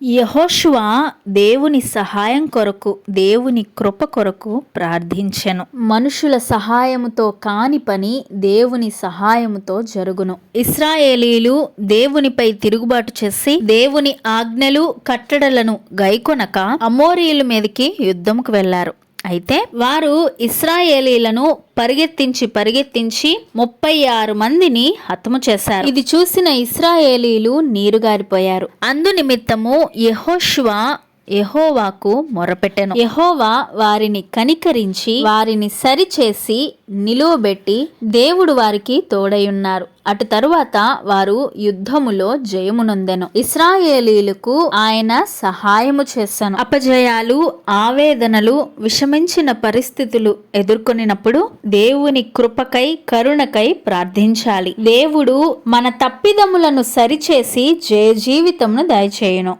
యెహోషువ దేవుని సహాయం కొరకు, దేవుని కృప కొరకు ప్రార్థించెను. మనుషుల సహాయముతో కాని పని దేవుని సహాయముతో జరుగును. ఇశ్రాయేలీలు దేవునిపై తిరుగుబాటు చేసి దేవుని ఆజ్ఞలు కట్టడలను గైకొనక అమోరీయుల మీదకి యుద్ధముకు వెళ్లారు. అయితే వారు ఇశ్రాయేలీలను పరిగెత్తించి 36 మందిని హతము చేశారు. ఇది చూసిన ఇశ్రాయేలీలు నీరుగారిపోయారు. అందు నిమిత్తము యెహోషువ యెహోవాకు మొరపెట్టెను. యెహోవా వారిని కనికరించి వారిని సరిచేసి నిలువబెట్టి దేవుడు వారికి తోడయున్నారు. అటు తరువాత వారు యుద్ధములో జయమునొందెను. ఇశ్రాయేలీలకు ఆయన సహాయము చేశాను. అపజయాలు, ఆవేదనలు, విషమించిన పరిస్థితులు ఎదుర్కొనినప్పుడు దేవుని కృపకై, కరుణకై ప్రార్థించాలి. దేవుడు మన తప్పిదములను సరిచేసి జయ జీవితమును దయచేయును.